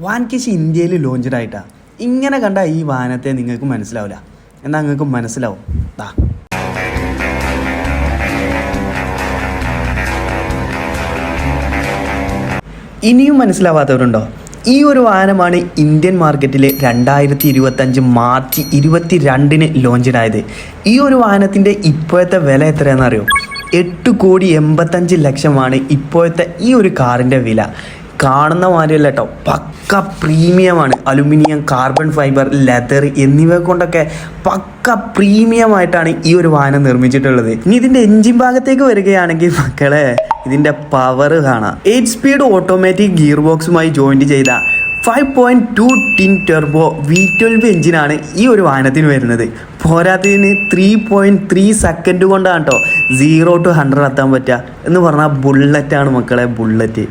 വാൻകിഷ് ഇന്ത്യയിൽ ലോഞ്ച്ഡ് ആയിട്ടാണ്. ഇങ്ങനെ കണ്ട ഈ വാഹനത്തെ നിങ്ങൾക്ക് മനസ്സിലാവില്ല, എന്നാൽ നിങ്ങൾക്ക് മനസ്സിലാവും. ദാ ഇനിയും മനസ്സിലാവാത്തവരുണ്ടോ? ഈ ഒരു വാഹനമാണ് ഇന്ത്യൻ മാർക്കറ്റിൽ 2025 മാർച്ച് 22 ലോഞ്ച്ഡ് ആയത്. ഈ ഒരു വാഹനത്തിൻ്റെ ഇപ്പോഴത്തെ വില എത്രയാണെന്ന് അറിയോ? 8,85,00,000 ഇപ്പോഴത്തെ ഈ ഒരു കാറിൻ്റെ വില. കാണുന്ന മാതിരിയല്ല കേട്ടോ, പക്ക പ്രീമിയമാണ്. അലുമിനിയം, കാർബൺ ഫൈബർ, ലെതർ എന്നിവ കൊണ്ടൊക്കെ പക്ക പ്രീമിയമായിട്ടാണ് ഈ ഒരു വാഹനം നിർമ്മിച്ചിട്ടുള്ളത്. ഇനി ഇതിൻ്റെ എൻജിൻ ഭാഗത്തേക്ക് വരികയാണെങ്കിൽ മക്കളെ, ഇതിൻ്റെ പവർ കാണാം. 8 സ്പീഡ് ഓട്ടോമാറ്റിക് ഗിയർ ബോക്സുമായി ജോയിൻറ്റ് ചെയ്ത 5.2 ടിൻ ടെർബോ V12 എഞ്ചിനാണ് ഈ ഒരു വാഹനത്തിന് വരുന്നത്. പോരാത്തതിന് 3.3 സെക്കൻഡ് കൊണ്ടാണ് കേട്ടോ 0 to 100 എത്താൻ പറ്റുക എന്ന് പറഞ്ഞാൽ ബുള്ളറ്റാണ് മക്കളെ, ബുള്ളറ്റ്.